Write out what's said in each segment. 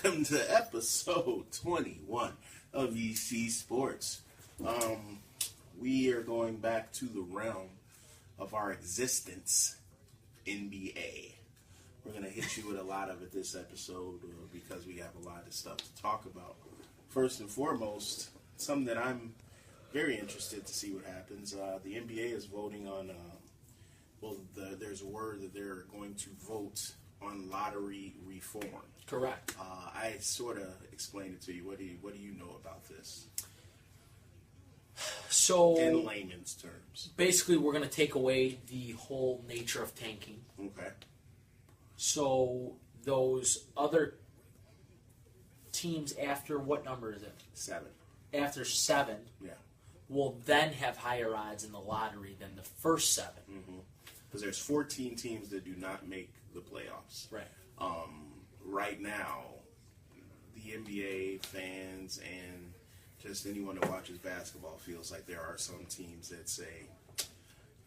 welcome to episode 21 of ECSports. We are going back to the realm of our existence, NBA. We're going to hit you with a lot of it this episode because we have a lot of stuff to talk about. First and foremost, something that I'm very interested to see what happens. The NBA is voting on, there's a word that they're going to vote on lottery reform. Correct. I sort of explained it to you. What do you know about this? So, in layman's terms, basically, we're going to take away the whole nature of tanking. Okay. So those other teams after what number is it? 7. After 7, yeah, will then have higher odds in the lottery than the first 7. Because there's 14 teams that do not make the playoffs. Right. Right now, the NBA fans and just anyone that watches basketball feels like there are some teams that say,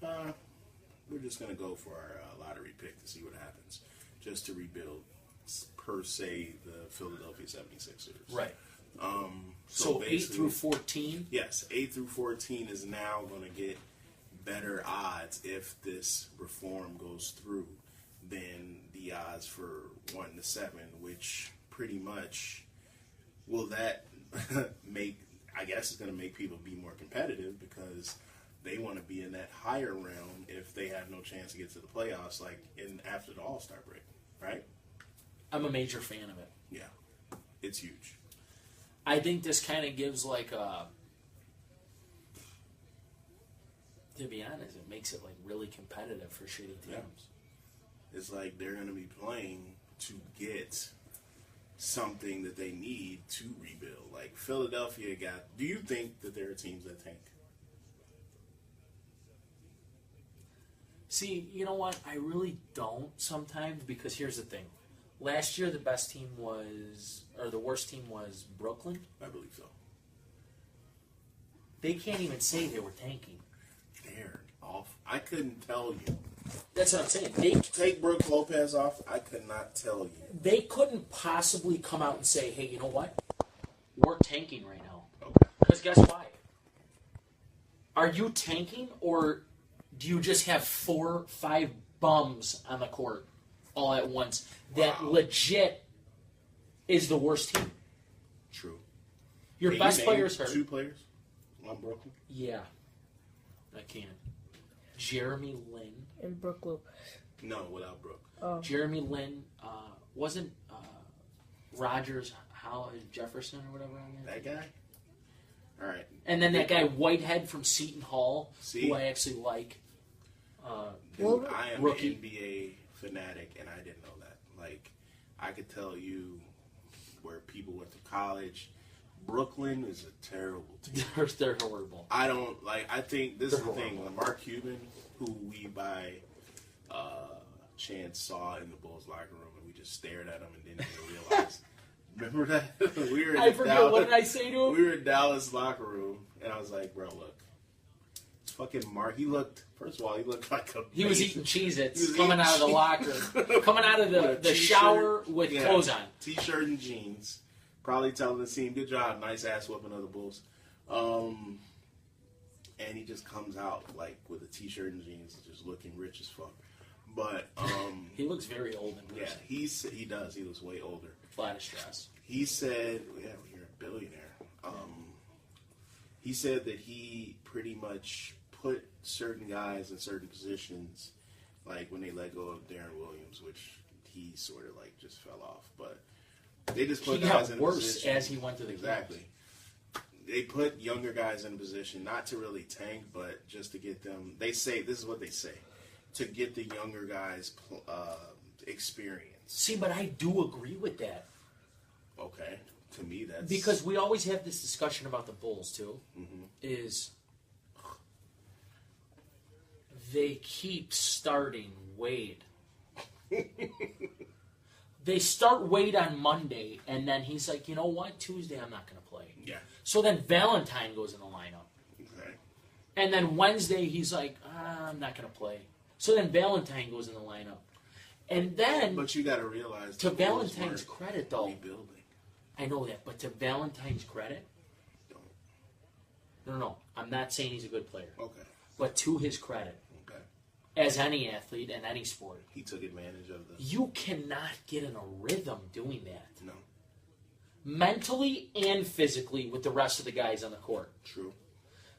we're just going to go for our lottery pick to see what happens, just to rebuild, per se, the Philadelphia 76ers. Right. So 8 through 14? Yes, 8 through 14 is now going to get better odds if this reform goes through than the odds for 1 to 7, which pretty much will that make, I guess it's going to make people be more competitive because they want to be in that higher realm if they have no chance to get to the playoffs, like after the All-Star break, right? I'm a major fan of it. Yeah, it's huge. I think this kind of gives like a, to be honest, it makes it like really competitive for shitty teams. Yeah. It's like they're going to be playing to get something that they need to rebuild. Like Philadelphia do you think that there are teams that tank? See, you know what? I really don't sometimes because here's the thing. Last year the best team was, or the worst team was Brooklyn. I believe so. They can't even say they were tanking. They're off. I couldn't tell you. That's what I'm saying. Take Brook Lopez off, I could not tell you. They couldn't possibly come out and say, hey, you know what? We're tanking right now. Okay. Because guess why? Are you tanking or do you just have 4, 5 bums on the court all at once that legit is the worst team? True. Your best players hurt. 2 players on Brooklyn? Yeah. I can. Jeremy Lin. And Brook Lopez. No, without Brook. Oh. Jeremy Lin wasn't Rogers Jefferson or whatever on there? That guy? All right. And then that guy Whitehead from Seton Hall, who I actually like. Dude, I am rookie. an NBA fanatic, and I didn't know that. Like, I could tell you where people went to college. Brooklyn is a terrible team. They're horrible. I think this is the thing. Mark Cuban, who we by chance saw in the Bulls locker room, and we just stared at him and didn't even realize. Remember that? We were in What did I say to him? We were in Dallas locker room, and I was like, bro, look. It's fucking Mark. He looked like a He was eating Cheez-Its coming out of the locker. Coming out of the shower with clothes on. T-shirt and jeans. Probably telling the team, good job, nice ass whooping of the Bulls. And he just comes out like with a T-shirt and jeans, just looking rich as fuck. But he looks very old in person. Yeah, he does. He looks way older. Flattish dress. He said, you're a billionaire. He said that he pretty much put certain guys in certain positions, like when they let go of Darren Williams, which he sort of like just fell off, but they just put guys in a worse position. as he went to the Exactly. They put younger guys in a position not to really tank, but just to get them. They say this is what they say to get the younger guys experience. See, but I do agree with that. Okay, to me that's because we always have this discussion about the Bulls too. Mm-hmm. Is they keep starting Wade. They start Wade on Monday, and then he's like, you know what? Tuesday I'm not going to play. Yeah. So then Valentine goes in the lineup. Okay. And then Wednesday he's like, I'm not going to play. So then Valentine goes in the lineup. And then... But you got to realize... To Valentine's credit, though... Rebuilding. I know that, but to Valentine's credit, no. I'm not saying he's a good player. Okay. But to his credit, Okay. as any athlete in any sport, He took advantage of the. you cannot get in a rhythm doing that. No. Mentally and physically with the rest of the guys on the court. True.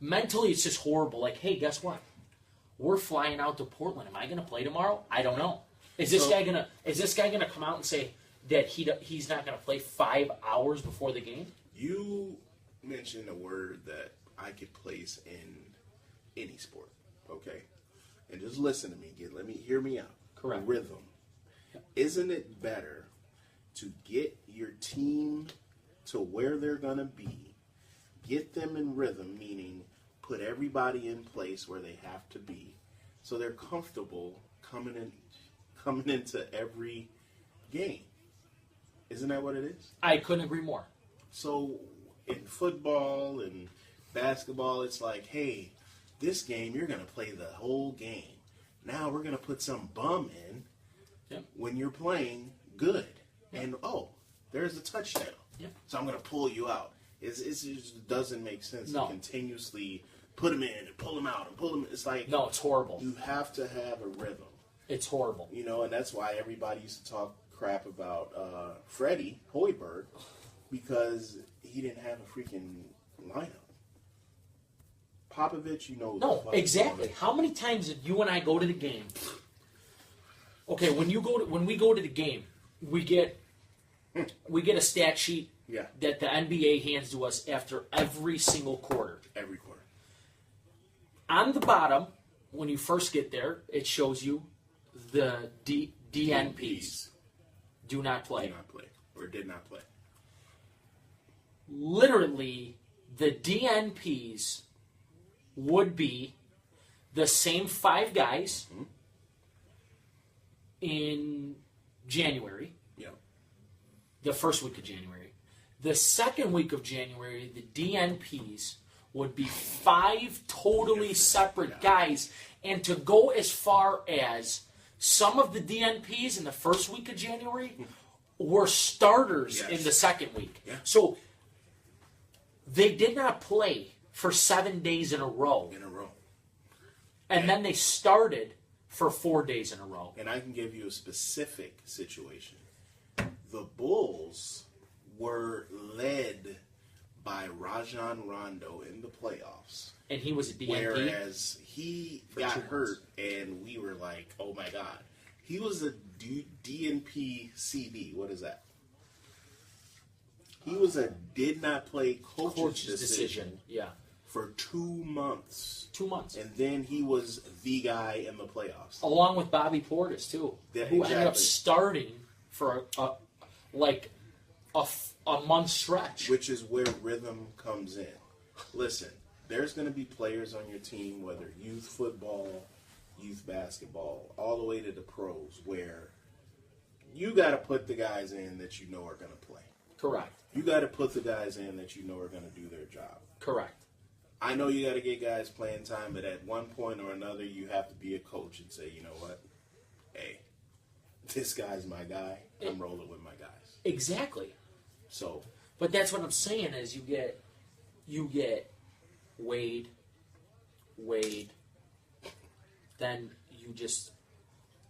Mentally, it's just horrible. Like, hey, guess what? We're flying out to Portland. Am I going to play tomorrow? I don't know. Is this guy gonna come out and say that he's not going to play 5 hours before the game? You mentioned a word that I could place in any sport. Okay, and just listen to me. Hear me out. Correct. Rhythm. Isn't it better to get your team to where they're gonna be, get them in rhythm, meaning put everybody in place where they have to be, so they're comfortable coming into every game? Isn't that what it is? I couldn't agree more. So in football and basketball, it's like, hey, this game you're gonna play the whole game. Now we're gonna put some bum in when you're playing good, and there's a touchdown. So I'm gonna pull you out. It just doesn't make sense to continuously put him in and pull him out and pull him. It's like, no, it's horrible. You have to have a rhythm. It's horrible. You know, and that's why everybody used to talk crap about Freddie Hoiberg, because he didn't have a freaking lineup. Popovich, No, exactly. How many times did you and I go to the game? Okay, when we go to the game, we get a stat sheet that the NBA hands to us after every single quarter. Every quarter. On the bottom, when you first get there, it shows you the DNPs. Do not play. Do not play. Or did not play. Literally, the DNPs would be the same 5 guys in January. Yeah. The first week of January. The second week of January, the DNPs would be 5 totally separate guys. And to go as far as some of the DNPs in the first week of January were starters in the second week. Yeah. So they did not play for 7 days in a row. And then they started for 4 days in a row. And I can give you a specific situation. The Bulls were led by Rajon Rondo in the playoffs. And he was a DNP? Whereas he got hurt, and we were like, oh my God. He was a DNP CD. What is that? He was a did not play coach's decision. Yeah. For 2 months. 2 months. And then he was the guy in the playoffs. Along with Bobby Portis, too. Yeah, who ended up starting for a month stretch. Which is where rhythm comes in. Listen, there's going to be players on your team, whether youth football, youth basketball, all the way to the pros, where you got to put the guys in that you know are going to play. Correct. You got to put the guys in that you know are going to do their job. Correct. I know you got to get guys playing time, but at one point or another, you have to be a coach and say, you know what? Hey, this guy's my guy. I'm rolling with my guys. Exactly. So, but that's what I'm saying is you get Wade, then you just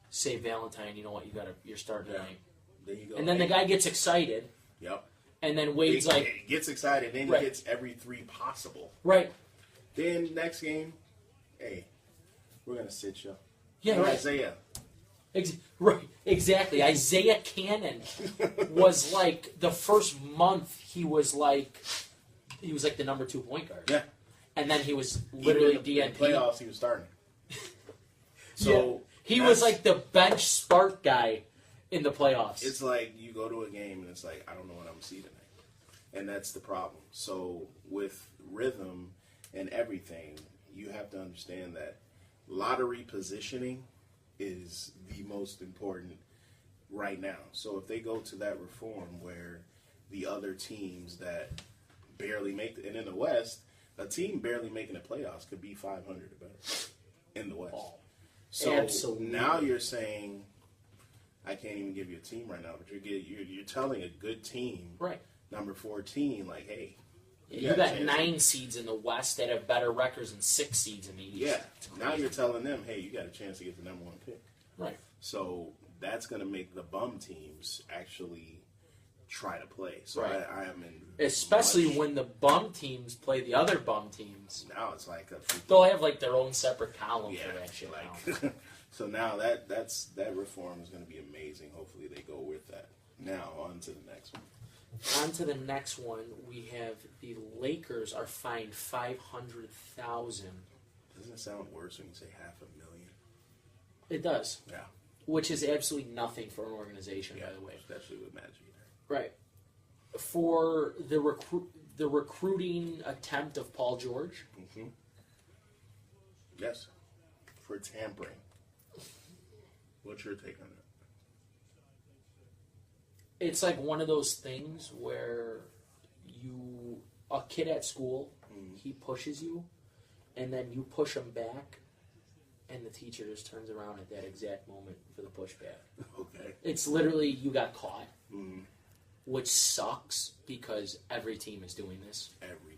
say Valentine. You know what? You're starting tonight. There you go. And then the guy gets excited. Yep. And then Wade's like... He gets excited, then he gets every 3 possible. Right. Then next game, hey, we're going to sit you. Yeah, right. Isaiah. Right, exactly. Isaiah Cannon was like, the first month, he was like the number 2 point guard. Yeah. And then he was literally DNP. In the playoffs, he was starting. So he was like the bench spark guy in the playoffs. It's like you go to a game and it's like, I don't know what I'm going to see tonight. And that's the problem. So with rhythm and everything, you have to understand that lottery positioning is the most important right now. So if they go to that reform where the other teams that barely make it, and in the West, a team barely making the playoffs could be 500 or better in the West. So absolutely. Now you're saying, I can't even give you a team right now, but you're telling a good team, right, number 14, like, hey. You got 9 seeds in the West that have better records than 6 seeds in the East. Yeah. Now you're telling them, hey, you got a chance to get the number 1 pick. Right. So that's going to make the bum teams actually try to play. So right. I am in. Especially when the bum teams play the other bum teams. Now it's like they'll have like their own separate column for that shit. Like, so now that reform is going to be amazing. Hopefully they go with that. Now on to the next one. On to the next one, we have the Lakers are fined $500,000. Doesn't it sound worse when you say $500,000? It does. Yeah. Which is absolutely nothing for an organization, by the way. Especially with Magic. Right. For the recruiting attempt of Paul George. Mm-hmm. Yes. For tampering. What's your take on that? It's like one of those things where a kid at school, he pushes you, and then you push him back, and the teacher just turns around at that exact moment for the pushback. Okay. It's literally you got caught, which sucks because every team is doing this. Every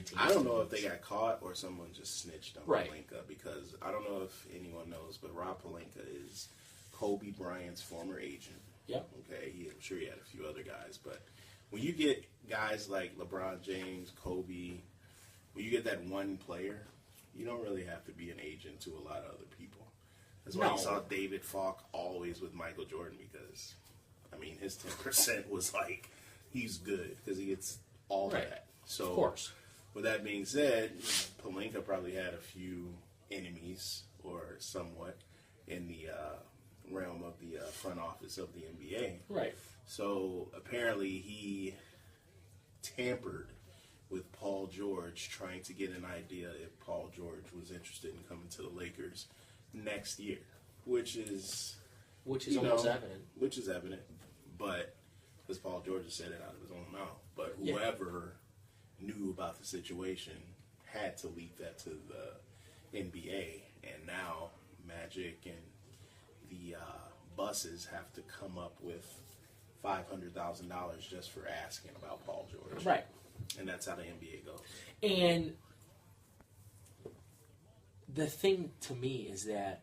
team. I don't know if they got caught or someone just snitched on right. Pelinka, because I don't know if anyone knows, but Rob Pelinka is Kobe Bryant's former agent. Yep. Okay, I'm sure he had a few other guys, but when you get guys like LeBron James, Kobe, when you get that one player, you don't really have to be an agent to a lot of other people. That's why you saw David Falk always with Michael Jordan, because, I mean, his 10% was like, he's good, because he gets all of that. So, of course. With that being said, Pelinka probably had a few enemies, or somewhat, in the realm of the front office of the NBA. Right. So apparently he tampered with Paul George, trying to get an idea if Paul George was interested in coming to the Lakers next year, which is almost evident. Which is evident, but because Paul George said it out of his own mouth. But whoever knew about the situation had to leak that to the NBA, and now Magic and the buses have to come up with $500,000 just for asking about Paul George. Right. And that's how the NBA goes. And the thing to me is that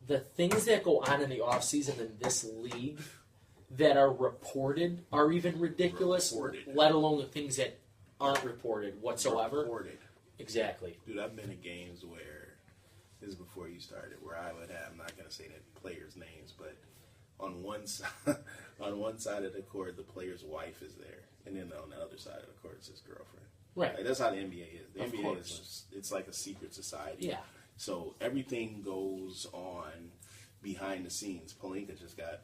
the things that go on in the offseason in this league that are reported are even ridiculous, let alone the things that aren't reported whatsoever. Reported. Exactly. Dude, I've been in games where, this is before you started, where I would have, I'm not going to say the players' names, but on one side of the court, the player's wife is there, and then on the other side of the court, it's his girlfriend. Right. Like, that's how the NBA is. The of NBA course. it's like a secret society. Yeah. So everything goes on behind the scenes. Pelinka just got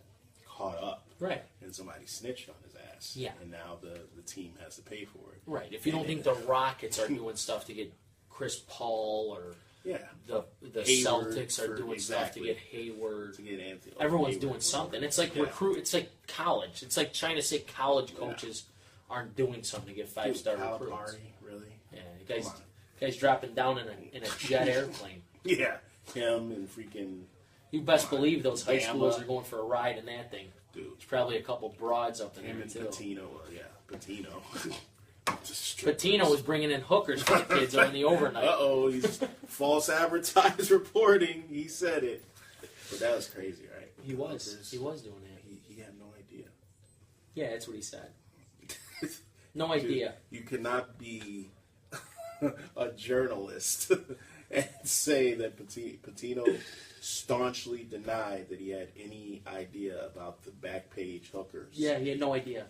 caught up. Right. And somebody snitched on his ass. Yeah. And now the team has to pay for it. Right. If you don't think the Rockets are doing stuff to get Chris Paul, or the Hayward Celtics are doing stuff to get Hayward, to get Anthony. Everyone's doing something. It's like It's like college. It's like trying to say college coaches aren't doing something to get 5-star recruits. Really? Yeah, guys dropping down in a jet airplane. Yeah, him and freaking. You best believe those high schoolers are going for a ride in that thing. Dude, there's probably a couple broads up in there too. Patino. Patino was bringing in hookers for the kids on the overnight. He's false advertised reporting. He said it, but that was crazy, right? He was doing that. He had no idea. Yeah, that's what he said. No idea. Dude, you cannot be a journalist and say that Patino staunchly denied that he had any idea about the back page hookers. Yeah, he had no idea.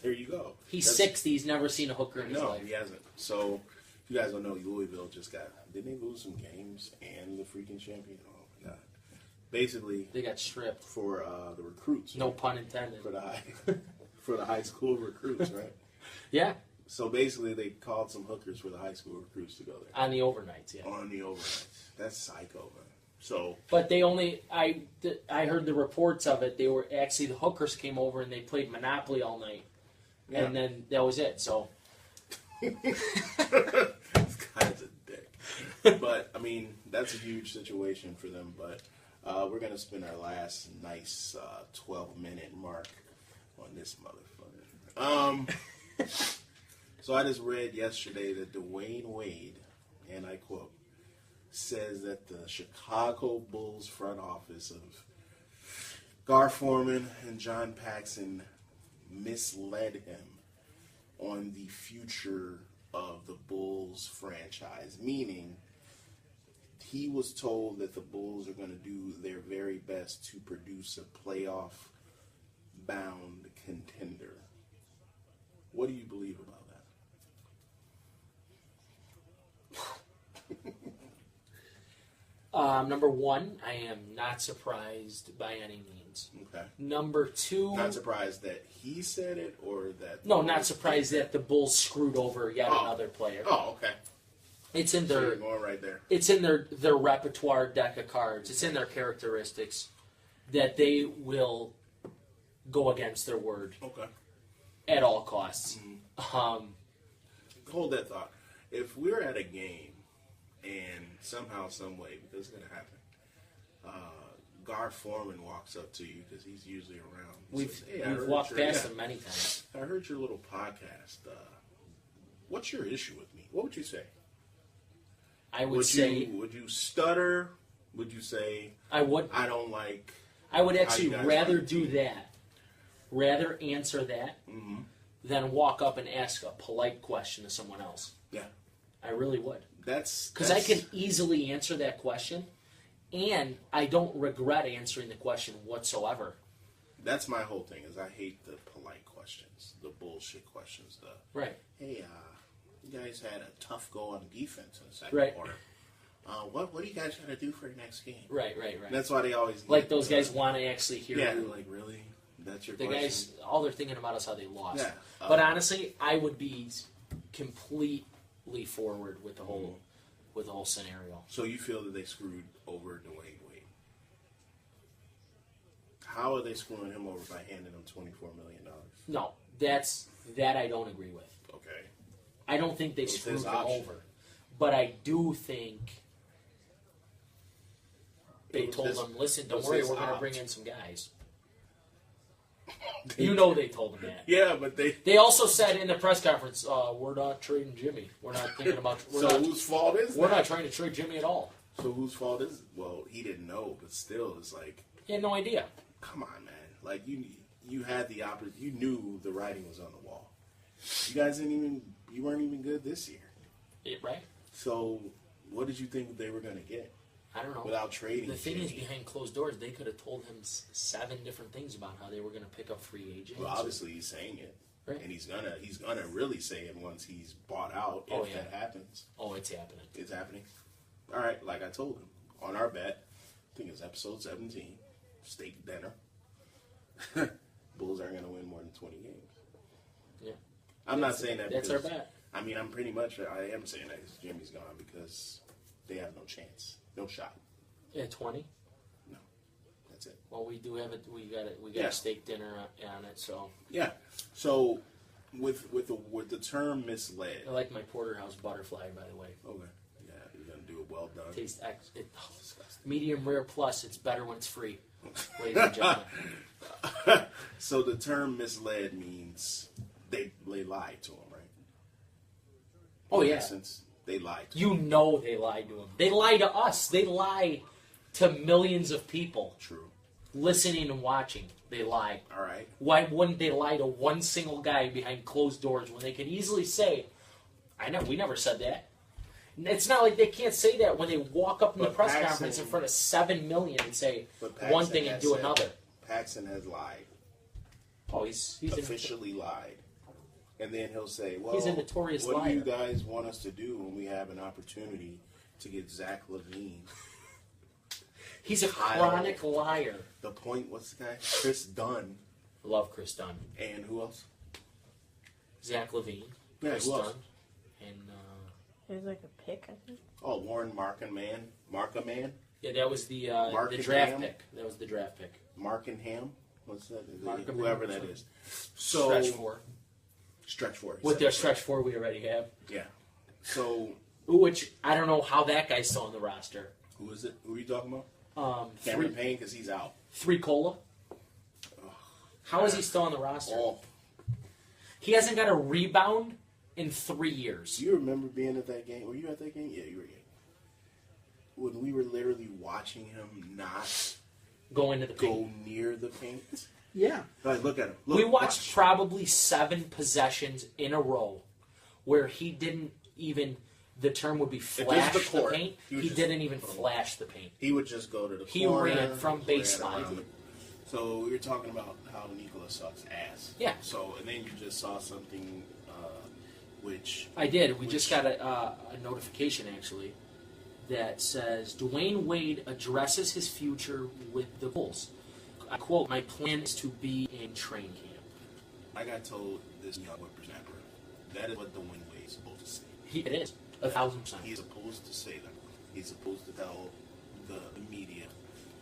There you go. He's 60. He's never seen a hooker in his life. No, he hasn't. So, if you guys don't know, Louisville just didn't they lose some games and the freaking champion? Oh, my God. Basically, they got stripped. For the recruits. No pun intended. For the high school recruits, right? Yeah. So basically, they called some hookers for the high school recruits to go there. On the overnights, yeah. On the overnights. That's psycho, man. So. But they only, I heard the reports of it. They were actually, the hookers came over and they played Monopoly all night. Yeah. And then that was it, so. This guy's a dick. But, I mean, that's a huge situation for them. But we're going to spend our last nice 12-minute mark on This motherfucker. So I just read yesterday that Dwayne Wade, and I quote, says that the Chicago Bulls front office of Gar Forman and John Paxson misled him on the future of the Bulls franchise, meaning he was told that the Bulls are going to do their very best to produce a playoff-bound contender. What do you believe about that? Number one, I am not surprised by any means. Okay. Number two... Not surprised that he said it, or that... No, not surprised that the Bulls screwed over yet another player. Oh, okay. It's in So their... you're going right there. It's in their repertoire deck of cards. It's in their characteristics that they will go against their word Okay. at all costs. Mm-hmm. Hold that thought. If we're at a game and somehow, some way, because it's going to happen, Gar Forman walks up to you because he's usually around. We've walked past him many times. I heard your little podcast. What's your issue with me? What would you say? I would say... Would you stutter? Would you say... I would. I don't like... I would actually how you guys rather like do that. Rather answer that than walk up and ask a polite question to someone else. Yeah. I really would. Because I can easily answer that question, and I don't regret answering the question whatsoever. That's my whole thing, is I hate the polite questions, the bullshit questions. Right. Hey, you guys had a tough go on defense in the second quarter. What do you guys got to do for your next game? Right. That's why they always... Like those guys want to actually hear yeah, you. like, really? That's your the question? guys, all they're thinking about is how they lost. Yeah. But honestly, I would be completely forward with the whole scenario. So you feel that they screwed over Dwayne Wade? How are they screwing him over by handing him $24 million? No, that I don't agree with. Okay. I don't think they screwed him option. over. But I do think they told him, listen, don't worry, we're going to bring in some guys. You know they told him that. Yeah, but They also said in the press conference, we're not trading Jimmy. We're not thinking about... whose fault is that? We're not trying to trade Jimmy at all. So whose fault is it? Well, he didn't know, but still, it's like... He had no idea. Come on, man. Like, you had the opportunity. You knew the writing was on the wall. You guys you weren't even good this year. Right? So what did you think they were going to get? I don't know. Without trading. The thing is, behind closed doors, they could have told him 7 different things about how they were going to pick up free agents. Well, obviously he's saying it, right. And he's gonna really say it once he's bought out. If that happens. Oh, it's happening. It's happening. All right, like I told him on our bet, I think it's episode 17, steak dinner. Bulls aren't going to win more than 20 games. Yeah. I'm not saying that. That's our bet. I mean, I am saying that because Jimmy's gone because they have no chance, no shot. Yeah, 20. No, that's it. Well, we do have it. We got a steak dinner on it. So yeah. So with the term misled. I like my porterhouse butterfly, by the way. Okay. Yeah, you're gonna do it well done. Tastes medium rare plus. It's better when it's free, ladies and gentlemen. So the term misled means they lied to him, right? Oh, yeah. In essence, they lied to him. You know they lied to him. They lie to us. They lie to millions of people. True. Listening and watching. They lie. All right. Why wouldn't they lie to one single guy behind closed doors when they could easily say, we never said that. It's not like they can't say that when they walk up in the press conference in front of 7 million and say one thing and do another. Paxson has lied. Oh, he's officially lied. And then he'll say, well, he's a notorious what liar. do you guys want us to do when we have an opportunity to get Zach LaVine? He's a chronic liar. The point, what's the guy? Chris Dunn. Love Chris Dunn. And who else? Zach LaVine. Yeah, Chris who else? Dunn. And, there's like a pick, I think. Oh, Warren Markham-Man. Yeah, that was the draft pick. That was the draft pick. Markenham? What's that? Markham, whoever that is. So, Stretch 4. With their stretch 4 we already have. Yeah. So. Which, I don't know how that guy's still on the roster. Who is it? Who are you talking about? Cameron Payne, because he's out. 3 Cola. How is he still on the roster? Oh, He hasn't got a rebound in 3 years. do you remember being at that game? Were you at that game? Yeah, you were. When we were literally watching him not Go into the paint. go near the paint. Yeah. Like, look at him. Look, We watched watch. probably 7 possessions in a row where he didn't even, the term would be flash the court. paint. He was He just- didn't even flash the paint. He would just go to the He corner. ran from baseline. around. So we were talking about how Nikola sucks ass. Yeah. So, and then you just saw something which... I did. We just got a notification, actually, that says Dwayne Wade addresses his future with the Bulls. I quote, "My plan is to be in training camp." I got told this young whippersnapper, that is what Dwayne Wade is supposed to say. It is 1,000%. He's supposed to say that. He's supposed to tell the media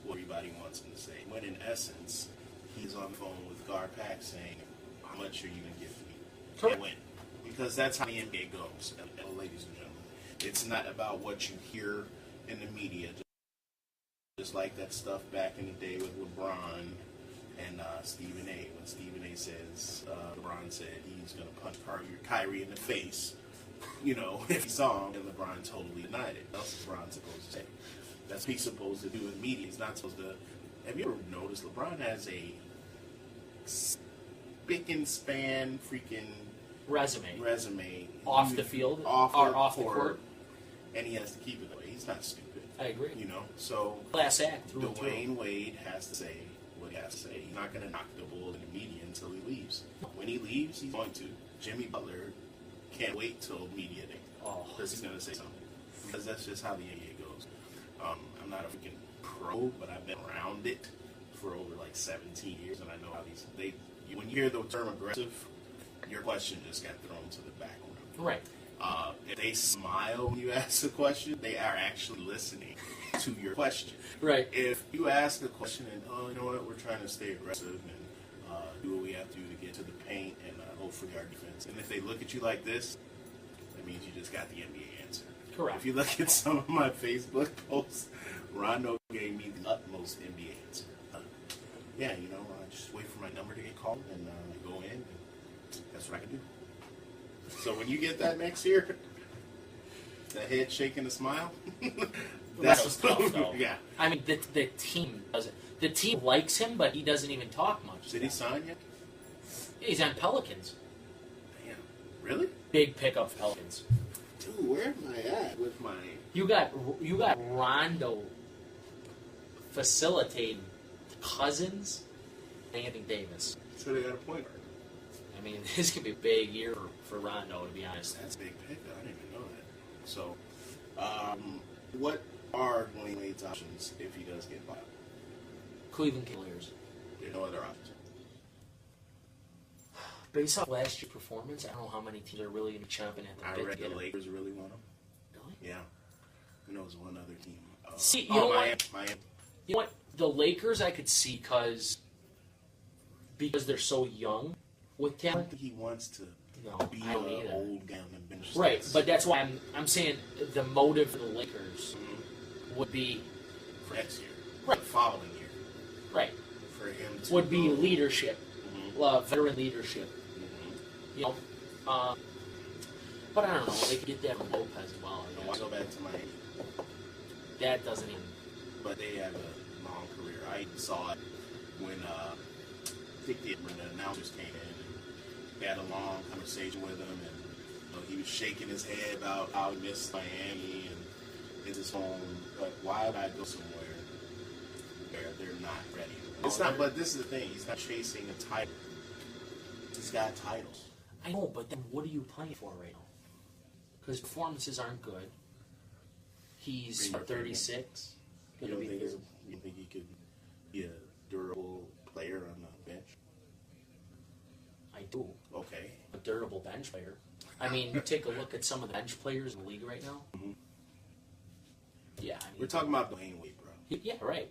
what everybody wants him to say. When in essence, he's on the phone with Garpax saying, how much are you going to give me? Correct. And when? Because that's how the NBA goes, ladies and gentlemen. It's not about what you hear in the media. Just like that stuff back in the day with LeBron and Stephen A. When Stephen A. says, LeBron said he's going to punch Kyrie in the face, you know, if he saw him, and LeBron totally denied it. That's what LeBron's supposed to say. That's what he's supposed to do in media. He's not supposed to. Have you ever noticed LeBron has a spick and span freaking resume Off the field? off the court? and he has to keep it that way. He's not stupid. I agree. You know, so Class act through and through. Dwayne Wade has to say what he has to say. He's not going to knock the bull in the media until he leaves. When he leaves, he's going to. Jimmy Butler can't wait till media day because he's going to say something. Because that's just how the NBA goes. I'm not a freaking pro, but I've been around it for over like 17 years, and I know how when you hear the term aggressive, your question just got thrown to the background. Right. If they smile when you ask a question, they are actually listening to your question. Right. If you ask a question and, oh, you know what, we're trying to stay aggressive and do what we have to do to get to the paint and hope for our defense. And if they look at you like this, that means you just got the NBA answer. Correct. If you look at some of my Facebook posts, Rondo gave me the utmost NBA answer. Yeah, you know, I just wait for my number to get called and go in, and that's what I can do. So when you get that next year, the head shaking the smile, That was tough, though. Yeah. I mean, the team doesn't. The team likes him, but he doesn't even talk much. Did he sign yet? He's on Pelicans. Damn. Really? Big pickup for Pelicans. Dude, where am I at with my... You got Rondo facilitating Cousins, Anthony Davis. So they got a point guard. I mean, this could be a big year for Rondo, to be honest. That's a big pickup. I didn't even know that. So, what are Dwayne Wade's options if he does get bought? Cleveland Cavaliers. There are no other options. Based off last year's performance, I don't know how many teams are really going to be chomping at the I bit to read get the him. Lakers really want him. Really? Yeah. Who knows one other team? See, you know Miami. what? Miami. You know what? The Lakers I could see because they're so young with I don't talent. think he wants to No, be I don't an either. old guy on the bench. Right, but that's why I'm saying the motive for the Lakers would be for next year, Right. the following year, right. for him to Would be leadership, Mhm. veteran leadership. Mhm. You know, but I don't know. They could get that from Lopez as well. I want to go back to Miami, That doesn't even. but they have a long career. I saw it when when the announcers came in and they had a long conversation with him, and he was shaking his head about how he missed Miami and it's his home. But why would I go somewhere where they're not ready? It's not. But this is the thing. He's not chasing a title. He's got titles. I know, but then what are you playing for right now? Because performances aren't good. He's Bring your 36. You Gonna don't be think, 30. you think he could be a durable player on the bench? I do. Okay. A durable bench player. I mean, you take a look at some of the bench players in the league right now. Mhm. Yeah, I mean, We're talking about Dwayne Wade, bro. yeah, right.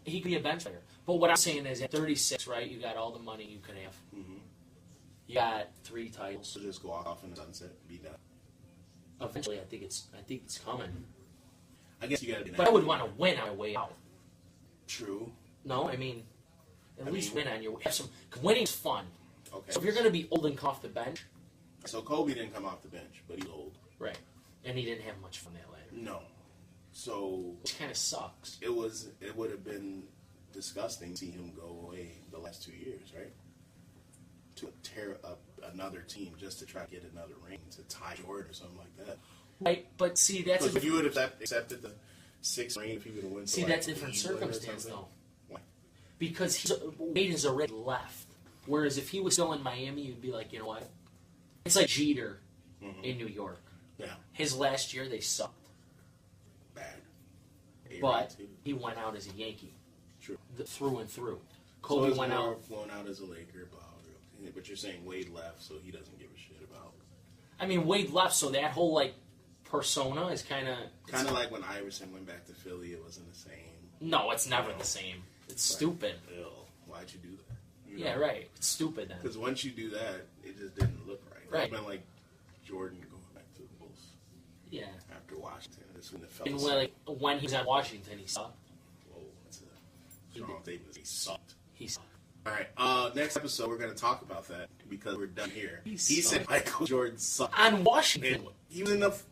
He could be a bench player. But what I'm saying is, at 36, right, you got all the money you could have. Mm-hmm. You got 3 titles. So just go off in the sunset and be done. Eventually, I think it's coming. I guess you got to be. But I would want to win on my way out. True. No, I mean, At least win on your have some. Cause winning's fun. Okay. So if you're going to be old and come off the bench, So Kobe didn't come off the bench, but he's old. right? And he didn't have much fun that last. No. So Which kind of sucks. it would have been disgusting to see him go away the last 2 years, right? To tear up another team just to try to get another ring to tie Jordan or something like that. Right, but see, that's Because if you would have accepted the 6th ring, if he would have won, see, that's a different circumstance though. Why? Because Wade has already left. Whereas if he was still in Miami, you'd be like, you know what? It's like Jeter in New York. Yeah, His last year, they sucked. bad. But he went out as a Yankee. True. Through and through. So Kobe it's went more out. going out as a Laker, but you're saying Wade left, so he doesn't give a shit about. I mean, Wade left, so that whole, like, persona is kind of... Like when Iverson went back to Philly, it wasn't the same. No, it's never the same. It's stupid. Ew, why'd you do that? You Yeah, know? right. It's stupid then. Because once you do that, it just didn't look right. Right. It's been like Jordan going back to the Bulls Yeah. after Washington. This when the And fellas. when he was on Washington, he sucked. Whoa, that's a strong statement. He sucked. He sucked. All right. Next episode, we're going to talk about that because we're done here. He said sucked. Michael Jordan sucked. On Washington. And he was enough.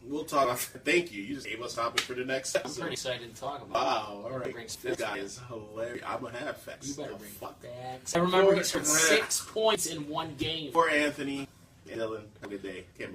We'll talk about that. Thank you. You just gave us topic for the next I'm episode. pretty excited to talk about Wow. All right. Brings This guy facts. is hilarious. I'm going to have it. facts. You better The bring fuck. facts. I remember he scored 6 points in one game. For Anthony and Dylan, have a good day. Can't